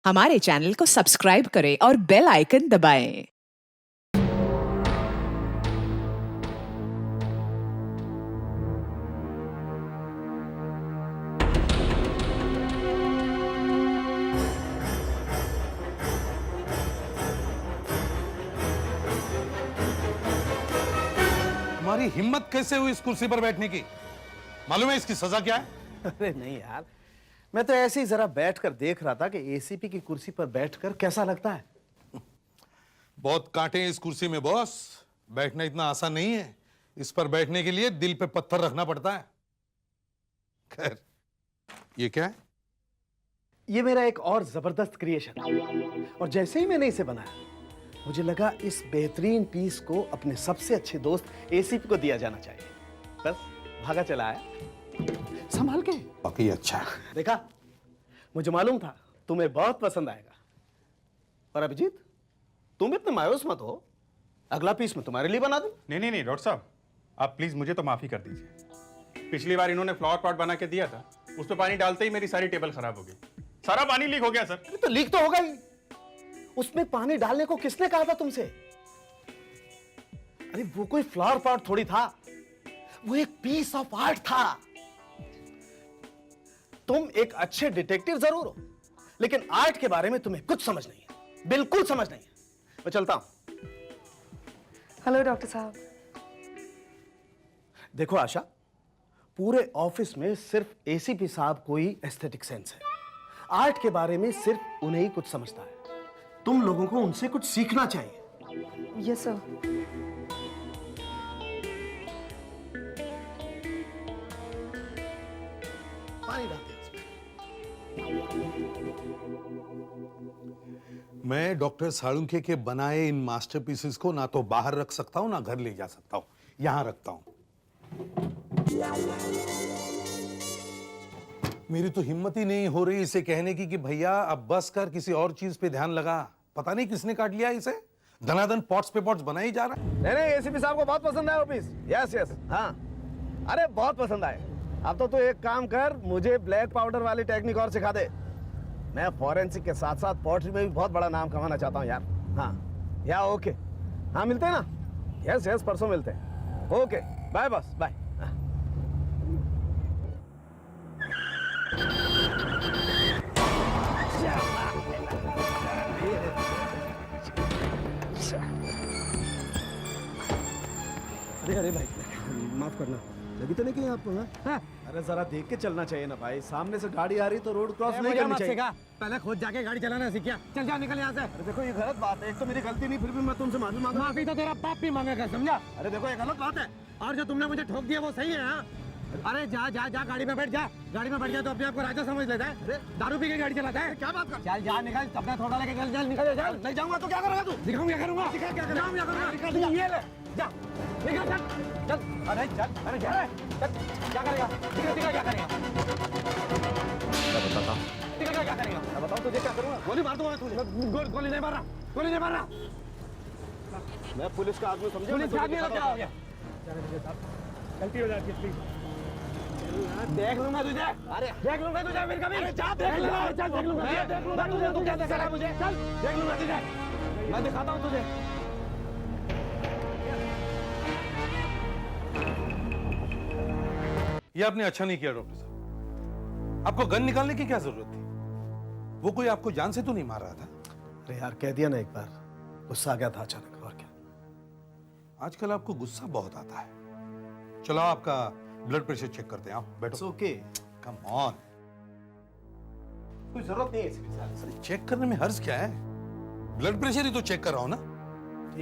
हमारे चैनल को सब्सक्राइब करें और बेल आइकन दबाएं। तुम्हारी हिम्मत कैसे हुई इस कुर्सी पर बैठने की? मालूम है इसकी सजा क्या है? अरे नहीं यार, मैं तो ऐसे ही जरा बैठकर देख रहा था कि एसीपी की कुर्सी पर बैठकर कैसा लगता है। बहुत कांटे हैं इस कुर्सी में बॉस। बैठना इतना आसान नहीं है। इस पर बैठने के लिए दिल पे पत्थर रखना पड़ता है। खैर, ये क्या है? ये मेरा एक और जबरदस्त क्रिएशन है और जैसे ही मैंने इसे बनाया मुझे लगा इस बेहतरीन पीस को अपने सबसे अच्छे दोस्त एसीपी को दिया जाना चाहिए। बस भागा चला आया संभाल के। बाकी अच्छा है। देखा, मुझे मालूम था तुम्हें बहुत पसंद आएगा। और अभिजीत, तुम इतने मायूस मत हो, अगला पीस मैं तुम्हारे लिए बना दूं। नहीं डॉक्टर साहब, आप प्लीज मुझे तो माफी कर दीजिए। पिछली बार इन्होंने फ्लावर पॉट बना के दिया था, उस पर पानी डालते ही मेरी सारी टेबल खराब हो गई। सारा पानी लीक हो गया सर। तो लीक तो होगा ही। उसमें पानी डालने को किसने कहा था तुमसे? अरे वो कोई फ्लावर पॉट थोड़ी था, वो एक पीस ऑफ आर्ट था। तुम एक अच्छे डिटेक्टिव जरूर हो, लेकिन आर्ट के बारे में तुम्हें कुछ समझ नहीं है, बिल्कुल समझ नहीं है। मैं चलता हूं। हेलो डॉक्टर साहब। देखो आशा, पूरे ऑफिस में सिर्फ एसीपी साहब को ही एस्थेटिक सेंस है। आर्ट के बारे में सिर्फ उन्हें ही कुछ समझता है। तुम लोगों को उनसे कुछ सीखना चाहिए। Yes sir. पानी डाल दिया उसमें। मैं डॉक्टर साळुंखे के बनाए इन मास्टरपीसेस को ना तो बाहर रख सकता हूं ना घर ले जा सकता हूं। यहां रखता हूं। मेरी तो हिम्मत ही नहीं हो रही इसे कहने की कि भैया अब बस कर, किसी और चीज पे ध्यान लगा। पता नहीं किसने काट लिया इसे। धनाधन पॉट्स पे पॉट्स बनाई जा रहा है। नहीं, एसीपी साहब को बहुत पसंद आया ऑफिस। यस, हाँ, अरे बहुत पसंद आए। अब तो तू एक काम कर, मुझे ब्लैक पाउडर वाली टेक्निक और सिखा दे। मैं फॉरेंसिक के साथ साथ पॉटरी में भी बहुत बड़ा नाम कमाना चाहता हूँ यार। हाँ या ओके, हाँ मिलते हैं ना। यस परसों मिलते हैं। Okay bye boss, bye. अरे भाई, माफ करना, लगी तो नहीं कहीं आपको? हाँ? अरे जरा देख के चलना चाहिए ना भाई, सामने से गाड़ी आ रही तो रोड क्रॉस नहीं करनी चाहिए। पहले खुद जाके गाड़ी चलाना सीख। चल जा, निकल यहाँ से। अरे देखो, ये गलत बात है। एक तो मेरी गलती नहीं, फिर भी मैं तुमसे माफी मांग। माफी तो तेरा बाप भी मांगेगा, समझा? अरे देखो, ये गलत बात है। और जो तुमने मुझे ठोक दिया वो सही है? हाँ? अरे जा जा जा, गाड़ी में बैठ जा। गाड़ी में बैठ जा तो अपने आप को राजा समझ लेता है। अरे दारू पी के गाड़ी चलाता है? क्या बात कर? चल जा, निकल। अपना थोड़ा लेके चल, निकल जा। नहीं जाऊंगा तो क्या करेगा तू? दिखाऊं क्या करूंगा? दिखा क्या करेगा? दिखाऊं क्या करूंगा? ये ले, जा, निकल, चल। अरे चल, अरे जा, चल, क्या करेगा? दिखा क्या करेगा? दिखा क्या करेगा? बताओ तुझे क्या करूंगा? गोली मार दूंगा तुझे। गोली नहीं मार रहा, गोली नहीं मार रहा। मैं पुलिस का आदमी, समझे? पुलिस का आदमी क्या हो गया? गलती हो जाती है, प्लीज। देख लूंगा तुझे। अरे देख लूंगा तुझे फिर कभी। जा, देख लूंगा। चल देख लूंगा। देख लूंगा तुझे। तू क्या देख रहा है मुझे? चल देख लूंगा तुझे। मैं दिखाता हूँ तुझे। ये आपने अच्छा नहीं किया डॉक्टर साहब। आपको गन निकालने की क्या जरूरत थी? वो कोई आपको जान से तो नहीं मार रहा था? अरे यार, कह दिया ना एक बार, गुस्सा आ गया था अचानक। और क्या? आजकल आपको गुस्सा बहुत आता है। चलो आपका ब्लड प्रेशर चेक करते हैं। आप बैठो। Okay, come on. कोई जरूरत नहीं है इसकी। चेक करने में हर्ज क्या है? ब्लड प्रेशर ही तो चेक कर रहा हूं ना।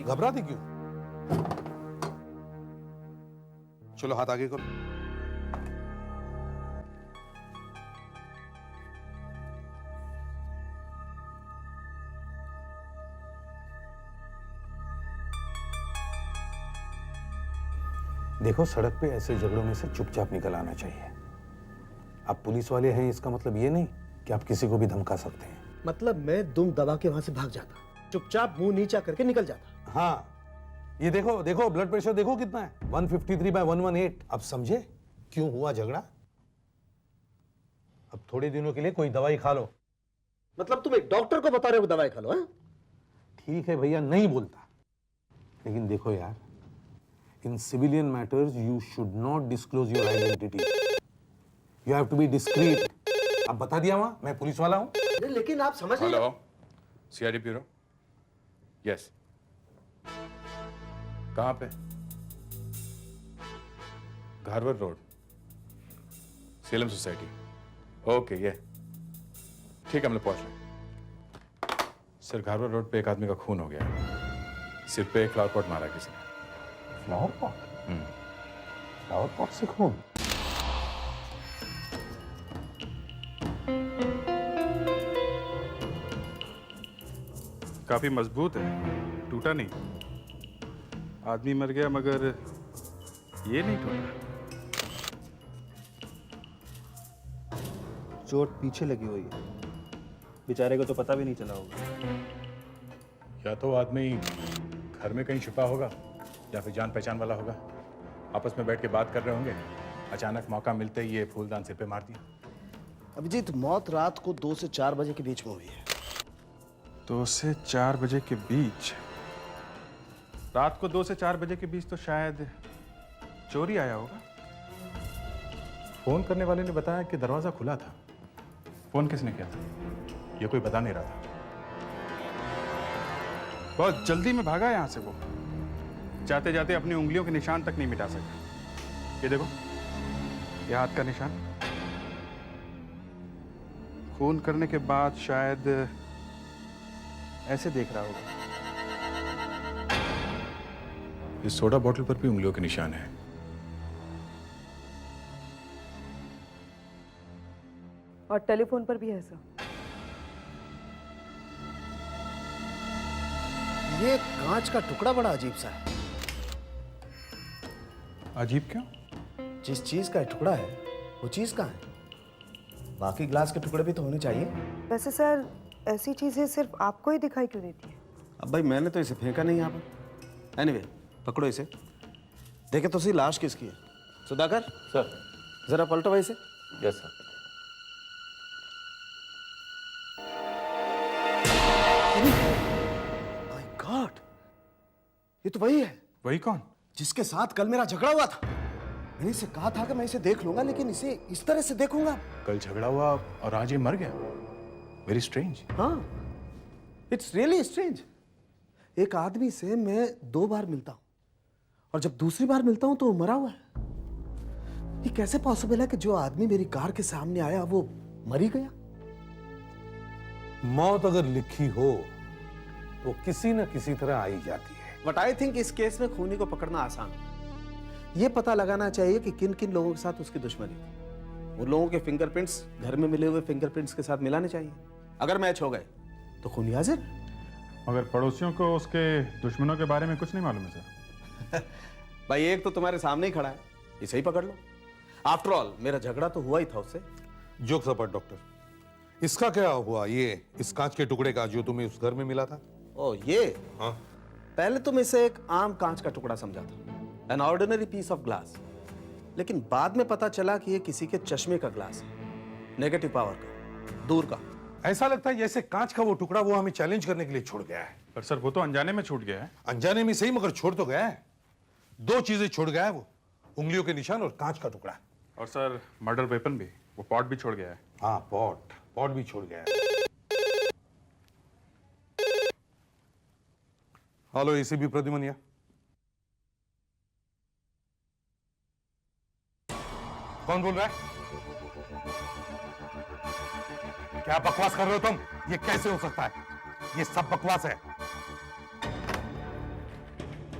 घबराते क्यों? चलो हाथ आगे करो। देखो, सड़क पे ऐसे झगड़ों में से चुपचाप निकल आना चाहिए। आप पुलिस वाले हैं, इसका मतलब ये नहीं कि आप किसी को भी धमका सकते हैं। मतलब मैं दुम दबा के वहां से भाग जाता, चुपचाप मुंह नीचा करके निकल जाता। हाँ, ये देखो देखो, ब्लड प्रेशर देखो कितना है, 153/118। अब समझे क्यों हुआ झगड़ा? अब थोड़े दिनों के लिए कोई दवाई खा लो, मतलब तुम एक डॉक्टर को बता रहे हो दवाई खा लो? हाँ? ठीक है भैया, नहीं बोलता, लेकिन देखो यार, इन civilian matters you should not disclose your identity, you have to be discrete. अब बता दिया वहां मैं पुलिस वाला हूं। नहीं, लेकिन आप समझ नहीं। Hello, CID bureau. यस, कहाँ पे? घारवर रोड, सेलम सोसाइटी। ओके, ये ठीक है, हम लोग पहुंच रहे। सर, घारवर रोड पे एक आदमी का खून हो गया, सिर पे फ्लावर पॉट मारा किसी ने। Flower pot? फ्लावर पॉट से खून? काफी मजबूत है, टूटा नहीं। आदमी मर गया मगर ये नहीं टूटा। चोट पीछे लगी हुई है, बेचारे को तो पता भी नहीं चला होगा। या तो आदमी घर में कहीं छुपा होगा या फिर जान पहचान वाला होगा, आपस में बैठ के बात कर रहे होंगे, अचानक मौका मिलते ही ये फूलदान सिर पे मार दिया। अभिजीत, मौत रात को 2 से 4 बजे के बीच में हुई है। 2 से 4 बजे के बीच? रात को 2 से 4 बजे के बीच तो शायद चोरी आया होगा। फोन करने वाले ने बताया कि दरवाजा खुला था। फोन किसने किया था ये कोई बता नहीं रहा था। बहुत जल्दी में भागा यहां से वो, जाते जाते अपनी उंगलियों के निशान तक नहीं मिटा सका। ये देखो, ये हाथ का निशान। खून करने के बाद शायद ऐसे देख रहा होगा। इस सोडा बोतल पर भी उंगलियों के निशान है। और टेलीफोन पर भी है सर। ये कांच का टुकड़ा बड़ा अजीब सा है। अजीब क्यों? जिस चीज का टुकड़ा है वो चीज कहाँ है? बाकी ग्लास के टुकड़े भी तो होने चाहिए। वैसे सर, ऐसी चीजें सिर्फ आपको ही दिखाई क्यों देती है? अब भाई, मैंने तो इसे फेंका नहीं यहाँ पर। एनीवे, पकड़ो इसे। देखे तो सही लाश किसकी है। सुधाकर सर। जरा पलटो भाई इसे। Yes sir. माय गॉड, ये तो वही है वही कौन? जिसके साथ कल मेरा झगड़ा हुआ था। मैंने इसे कहा था कि मैं इसे देख लूंगा, लेकिन इसे इस तरह से देखूंगा। कल झगड़ा हुआ और आज ये मर गया। Very strange. हाँ, इट्स रियली स्ट्रेंज। एक आदमी से मैं 2 बार मिलता हूं और जब दूसरी बार मिलता हूं तो वो मरा हुआ है। ये कैसे पॉसिबल है कि जो आदमी मेरी कार के सामने आया वो मर ही गया? मौत अगर लिखी हो तो किसी न किसी तरह आई जाती है। बट आई थिंक इस केस में खूनी को पकड़ना आसान है। ये पता लगाना चाहिए कि किन किन लोगों के साथ उसकी दुश्मनी थी। उन लोगों के फिंगरप्रिंट्स घर में मिले हुए फिंगरप्रिंट्स के साथ मिलाने चाहिए। अगर मैच हो गए तो खूनी हाजिर। मगर पड़ोसियों को उसके दुश्मनों के बारे में कुछ नहीं मालूम है सर। भाई, एक तो तुम्हारे सामने ही खड़ा है, इसे ही पकड़ लो। आफ्टर ऑल मेरा झगड़ा तो हुआ ही था उससे। जोक्स अपार्ट डॉक्टर, इसका क्या हुआ ये इस कांच के टुकड़े का जो तुम्हें उस घर में मिला था? ओ ये, हाँ, पहले तो मैं इसे एक आम कांच का टुकड़ा समझा था, an ordinary piece of glass. लेकिन बाद में पता चला कि ये किसी के चश्मे का ग्लास है, नेगेटिव पावर का, दूर का। ऐसा लगता है जैसे कांच का वो टुकड़ा वो हमें चैलेंज करने के लिए छोड़ गया है। पर सर, वो तो अनजाने में छूट गया है। अनजाने में सही, मगर छोड़ तो गया है। 2 चीजें छोड़ गया है वो, उंगलियों के निशान और कांच का टुकड़ा। और सर, मर्डर वेपन भी, वो पॉट भी छोड़ गया है। हाँ, पॉट भी छोड़ गया है। Hello, ACP प्रद्युमनिया। कौन बोल रहा है? क्या बकवास कर रहे हो तुम? ये कैसे हो सकता है? ये सब बकवास है।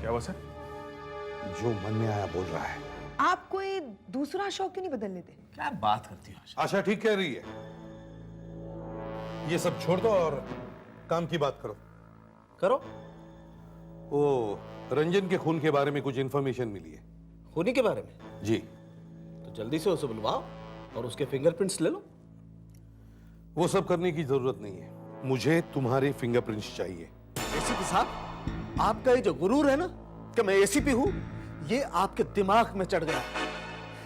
क्या हुआ सर? जो मन में आया बोल रहा है। आप कोई दूसरा शौक क्यों नहीं बदल लेते? क्या बात करती हो आशा? आशा ठीक कह रही है। ये सब छोड़ दो और काम की बात करो। करो। वो रंजन के खून के बारे में कुछ इंफॉर्मेशन मिली है। खूनी के बारे में? जी। तो जल्दी से उसे बुलवाओ और उसके फिंगरप्रिंट्स ले लो। वो सब करने की जरूरत नहीं है, मुझे तुम्हारे फिंगरप्रिंट्स चाहिए। एसीपी साहब, आपका ये जो गुरूर है ना कि मैं एसीपी हूं, ये आपके दिमाग में चढ़ गया।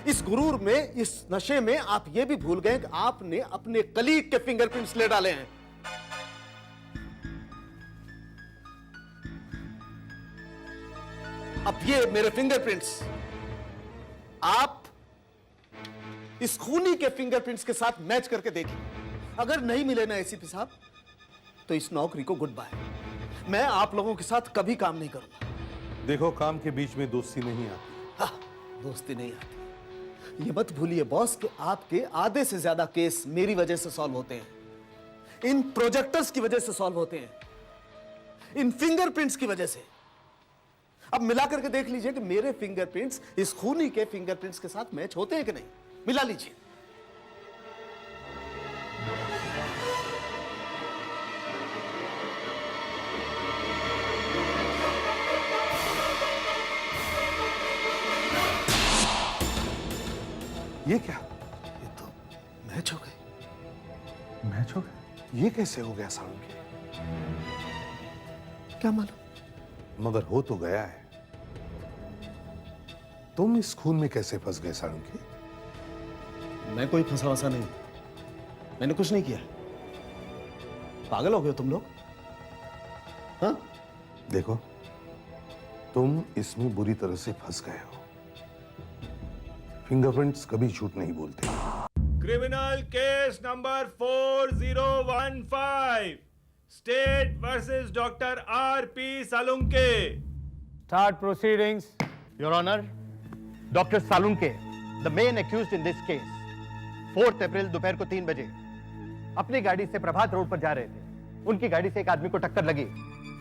इस गुरूर में, इस नशे में आप ये भी भूल गए कि आपने अपने कलीग के फिंगरप्रिंट्स ले डाले हैं। अब ये मेरे फिंगरप्रिंट्स आप इस खूनी के फिंगरप्रिंट्स के साथ मैच करके देखिए। अगर नहीं मिले ना एसीपी साहब, तो इस नौकरी को गुड बाय। मैं आप लोगों के साथ कभी काम नहीं करूंगा। देखो, काम के बीच में दोस्ती नहीं आती। हाँ, दोस्ती नहीं आती। ये मत भूलिए बॉस कि आपके आधे से ज्यादा केस मेरी वजह से सॉल्व होते हैं, इन प्रोजेक्टर्स की वजह से सॉल्व होते हैं, इन फिंगरप्रिंट्स की वजह से। अब मिला करके देख लीजिए कि मेरे फिंगरप्रिंट्स इस खूनी के फिंगरप्रिंट्स के साथ मैच होते हैं कि नहीं। मिला लीजिए। ये क्या? ये तो मैच हो गई। मैच हो गया? ये कैसे हो गया सालुंके? क्या मालूम, मगर हो तो गया है। तुम इस खून में कैसे फंस गए सालुंके? मैं कोई फंसा वसा नहीं, मैंने कुछ नहीं किया। पागल हो गए तुम लोग? हाँ? देखो, तुम इसमें बुरी तरह से फंस गए हो। फिंगरप्रिंट्स कभी झूठ नहीं बोलते। Criminal case number 4015 state versus doctor RP. Salunke. Start proceedings. Your Honor, Dr. Salunke, the main accused in this case, 4 अप्रैल दोपहर को 3 बजे अपनी गाड़ी से प्रभात रोड पर जा रहे थे। उनकी गाड़ी से एक आदमी को टक्कर लगी।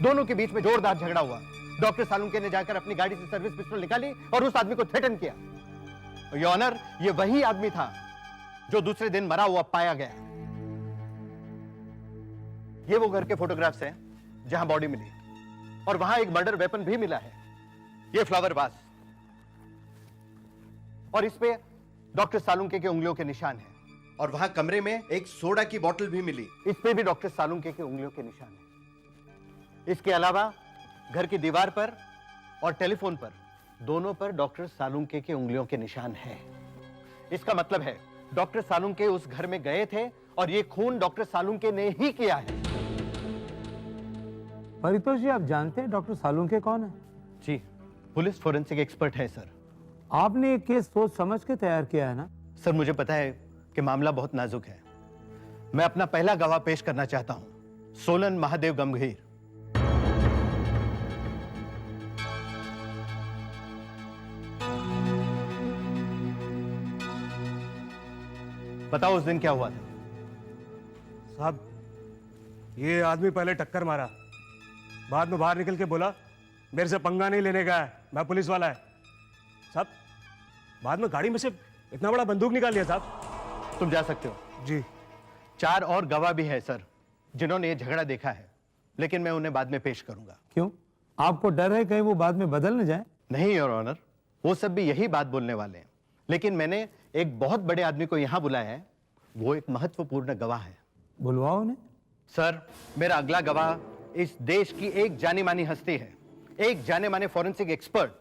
दोनों के बीच में जोरदार झगड़ा हुआ। डॉक्टर सालुंके ने जाकर अपनी गाड़ी से सर्विस पिस्टल निकाली और उस आदमी को थ्रेटन किया। योर ऑनर, ये वही आदमी था जो दूसरे दिन मरा हुआ पाया गया। ये वो घर के फोटोग्राफ्स हैं जहां बॉडी मिली, और वहां एक मर्डर वेपन भी मिला है, ये फ्लावर वास, और इस पे डॉक्टर सालुंके के उंगलियों के निशान हैं। और वहां कमरे में एक सोडा की बोतल भी मिली, इस पे भी डॉक्टर सालुंके के उंगलियों के निशान हैं। इसके अलावा घर की दीवार पर और टेलीफोन पर, दोनों पर डॉक्टर सालुंके के उंगलियों के निशान हैं। इसका मतलब है डॉक्टर सालुंके उस घर में गए थे और ये खून डॉक्टर सालुंके ने ही किया है। परितोष जी, आप जानते हैं डॉक्टर सालुंके कौन है? जी, पुलिस फोरेंसिक एक्सपर्ट है सर। आपने ये केस सोच समझ के तैयार किया है ना? सर, मुझे पता है कि मामला बहुत नाजुक है। मैं अपना पहला गवाह पेश करना चाहता हूं, सोलन महादेव गंभीर। बताओ उस दिन क्या हुआ था? साहब, ये आदमी पहले टक्कर मारा, बाद में बाहर निकल के बोला मेरे से पंगा नहीं लेने का है, मैं पुलिस वाला है। साहब, बाद में गाड़ी में से इतना बड़ा बंदूक निकाल लिया साहब। तुम जा सकते हो। जी। 4 और गवाह भी हैं सर, जिन्होंने ये झगड़ा देखा है, लेकिन मैं उन्हें बाद में पेश करूंगा। क्यों? आपको डर है कहीं वो बाद में बदल न जाए? नहीं योर ऑनर, वो सब भी यही बात बोलने वाले हैं, लेकिन मैंने एक बहुत बड़े आदमी को यहां बुलाया है, वो एक महत्वपूर्ण गवाह है। बुलवाओ उन्हें। सर, मेरा अगला गवाह इस देश की एक जानी मानी हस्ती है, एक जाने माने फॉरेंसिक एक्सपर्ट।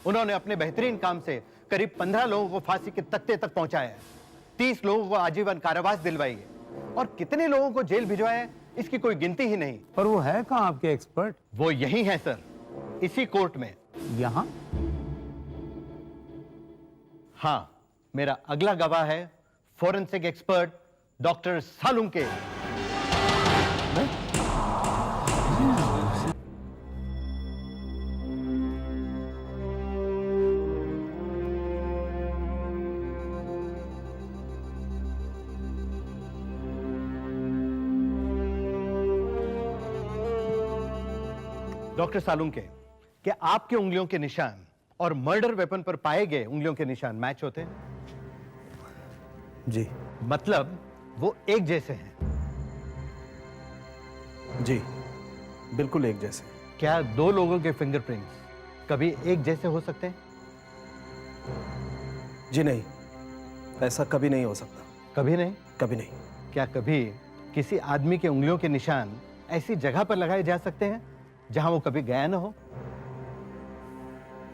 उन्होंने अपने बेहतरीन काम से करीब 15 लोगों को फांसी के तख्ते तक पहुंचाया है, 30 लोगों को आजीवन कारावास दिलवाई है, और कितने लोगों को जेल भिजवाया है इसकी कोई गिनती ही नहीं। पर वो है कहाँ आपके एक्सपर्ट? वो यही है सर, इसी कोर्ट में। यहाँ? हाँ, मेरा अगला गवाह है forensic expert doctor Salunke. Doctor Salunke, क्या आपके उंगलियों के निशान और मर्डर वेपन पर पाए गए उंगलियों के निशान मैच होते हैं? जी। मतलब वो एक जैसे हैं? जी, बिल्कुल एक जैसे। क्या 2 लोगों के फिंगरप्रिंट्स कभी एक जैसे हो सकते हैं? जी नहीं, ऐसा कभी नहीं हो सकता। कभी नहीं? कभी नहीं। क्या कभी किसी आदमी के उंगलियों के निशान ऐसी जगह पर लगाए जा सकते हैं जहां वो कभी गया ना हो?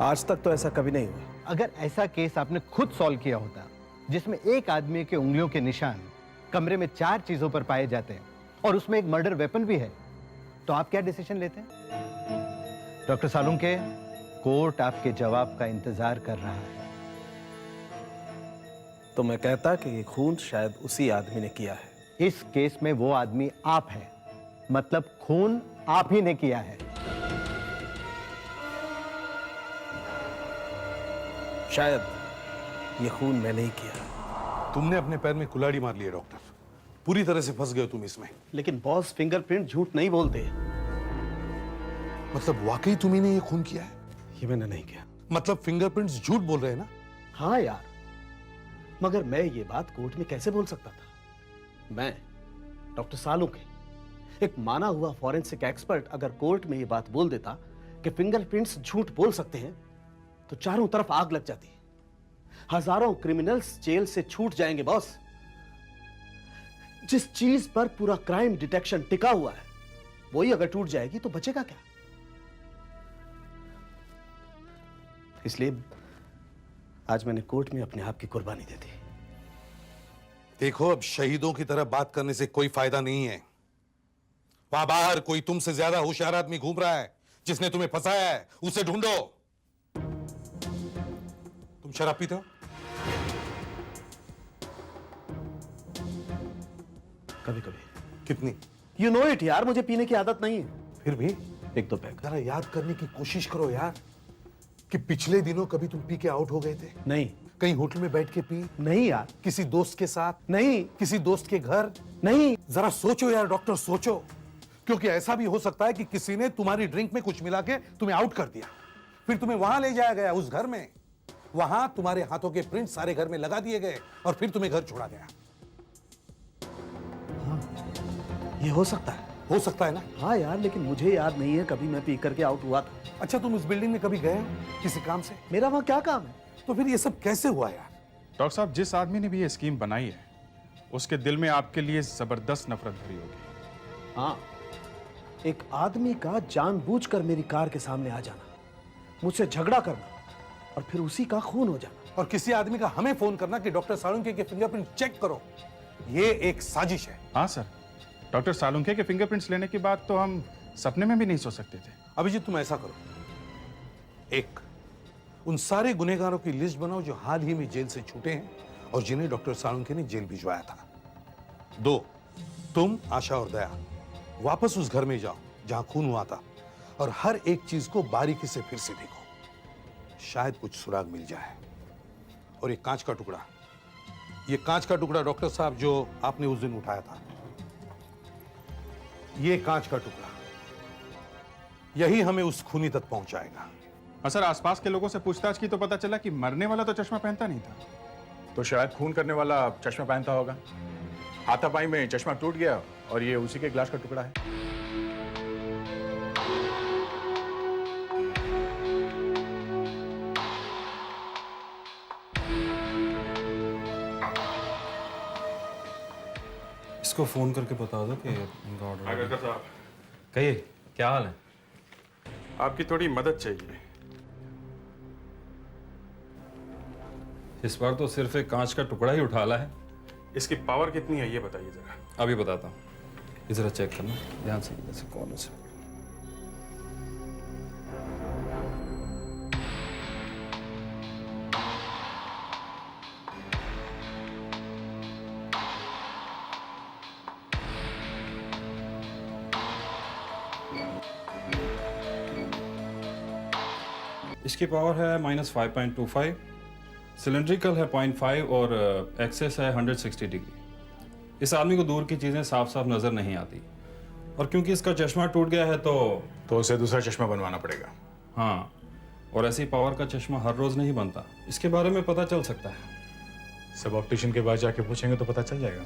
आज तक तो ऐसा कभी नहीं हुआ। अगर ऐसा केस आपने खुद सॉल्व किया होता, जिसमें एक आदमी के उंगलियों के निशान कमरे में 4 चीजों पर पाए जाते हैं और उसमें एक मर्डर वेपन भी है, तो आप क्या डिसीजन लेते हैं? डॉक्टर सालुंके, कोर्ट आपके जवाब का इंतजार कर रहा है। तो मैं कहता कि ये खून शायद उसी आदमी ने किया है। इस केस में वो आदमी आप हैं, मतलब खून आप ही ने किया है। शायद ये खून मैंने ही किया। तुमने अपने पैर में कुल्हाड़ी मार ली है डॉक्टर, पूरी तरह से फंस गए हो तुम इसमें। लेकिन बॉस, फिंगरप्रिंट झूठ नहीं बोलते। मतलब वाकई तुम्ही ने ये खून किया है? ये मैंने नहीं किया। मतलब फिंगरप्रिंट्स झूठ बोल रहे हैं ना? हाँ यार, मगर मैं ये बात कोर्ट में कैसे बोल सकता था? मैं डॉक्टर सालुंके, एक माना हुआ फॉरेंसिक एक्सपर्ट, अगर कोर्ट में ये बात बोल देता कि फिंगरप्रिंट्स झूठ बोल सकते हैं तो चारों तरफ आग लग जाती। हजारों क्रिमिनल्स जेल से छूट जाएंगे बॉस। जिस चीज पर पूरा क्राइम डिटेक्शन टिका हुआ है वही अगर टूट जाएगी तो बचेगा क्या? इसलिए आज मैंने कोर्ट में अपने आप की कुर्बानी दे दी। देखो, अब शहीदों की तरह बात करने से कोई फायदा नहीं है। वहां बाहर कोई तुमसे ज्यादा होशियार आदमी घूम रहा है जिसने तुम्हें फंसाया है, उसे ढूंढो। तुम शराब पीते हो? कभी कभी। कितनी? यू नो इट यार, मुझे पीने की आदत नहीं है। फिर भी एक दो पैक। जरा याद करने की कोशिश करो यार कि पिछले दिनों कभी तुम पी के आउट हो गए थे? नहीं। कहीं होटल में बैठ के पी? नहीं यार। किसी दोस्त के साथ? नहीं। किसी दोस्त के घर? नहीं। जरा सोचो यार डॉक्टर, सोचो, क्योंकि ऐसा भी हो सकता है कि किसी ने तुम्हारी ड्रिंक में कुछ मिला के तुम्हें आउट कर दिया, फिर तुम्हें वहां ले जाया गया उस घर में, वहां तुम्हारे हाथों के प्रिंट सारे घर में लगा दिए गए और फिर तुम्हें घर छोड़ा गया। ये हो सकता है। हो सकता है ना? हाँ यार, लेकिन मुझे याद नहीं है कभी मैं पी करके आउट हुआ था। अच्छा, तुम उस बिल्डिंग में कभी गए किसी काम से? मेरा वहां क्या काम है? तो फिर ये सब कैसे हुआ यार? डॉक्टर साहब, जिस आदमी ने भी ये स्कीम बनाई है उसके दिल में आपके लिए जबरदस्त नफरत भरी होगी। हाँ, एक आदमी का जानबूझकर मेरी कार के सामने आ जाना, मुझसे झगड़ा करना और फिर उसी का खून हो जाना। और किसी आदमी का हमें फोन करना कि डॉक्टर सालुंके के फिंगरप्रिंट चेक करो, ये एक साजिश है। हाँ सर, डॉक्टर सालुंके के फिंगरप्रिंट्स लेने की बात तो हम सपने में भी नहीं सोच सकते थे। अभिजीत, तुम ऐसा करो, एक, उन सारे गुनहगारों की लिस्ट बनाओ जो हाल ही में जेल से छूटे हैं और जिन्हें डॉक्टर सालुंके ने जेल भिजवाया था। दो, तुम, आशा और दया वापस उस घर में जाओ जहां खून हुआ था और हर एक चीज को बारीकी से फिर से देखो, शायद कुछ सुराग मिल जाए। और एक कांच का टुकड़ा, ये कांच का टुकड़ा डॉक्टर साहब जो आपने उस दिन उठाया था, ये कांच का टुकड़ा, यही हमें उस खूनी तक पहुंचाएगा। हाँ सर, आसपास के लोगों से पूछताछ की तो पता चला कि मरने वाला तो चश्मा पहनता नहीं था, तो शायद खून करने वाला चश्मा पहनता होगा। हाथापाई में चश्मा टूट गया और ये उसी के ग्लास का टुकड़ा है। इसको फोन करके बता दो कि इनका ऑर्डर। साहब, कहिए, क्या हाल है? आपकी थोड़ी मदद चाहिए। इस बार तो सिर्फ एक कांच का टुकड़ा ही उठा ला है। इसकी पावर कितनी है ये बताइए जरा। अभी बताता हूँ, जरा चेक करना ध्यान से, जैसे कौन से। इसकी पावर है -5.25, सिलेंड्रिकल है 0.5 और एक्सेस है 160 डिग्री। इस आदमी को दूर की चीज़ें साफ साफ नज़र नहीं आती, और क्योंकि इसका चश्मा टूट गया है तो उसे दूसरा चश्मा बनवाना पड़ेगा। हाँ, और ऐसी पावर का चश्मा हर रोज़ नहीं बनता, इसके बारे में पता चल सकता है। सब ऑप्टिशियन के पास जाके पूछेंगे तो पता चल जाएगा।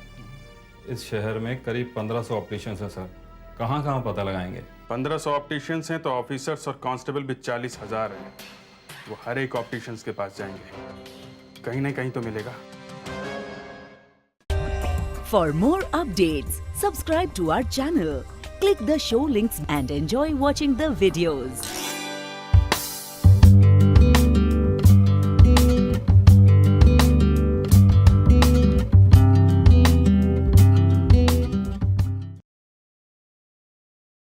इस शहर में करीब 1500 ऑप्टिशियंस हैं सर, कहाँ कहाँ पता लगाएंगे? 1500 ऑप्टिशियंस हैं तो ऑफिसर्स और कांस्टेबल भी 40,000 हैं। वो हर एक ऑप्टिशियंस के पास जाएंगे, कहीं ना कहीं तो मिलेगा। For more updates, subscribe to our channel, click the show links and enjoy watching the videos.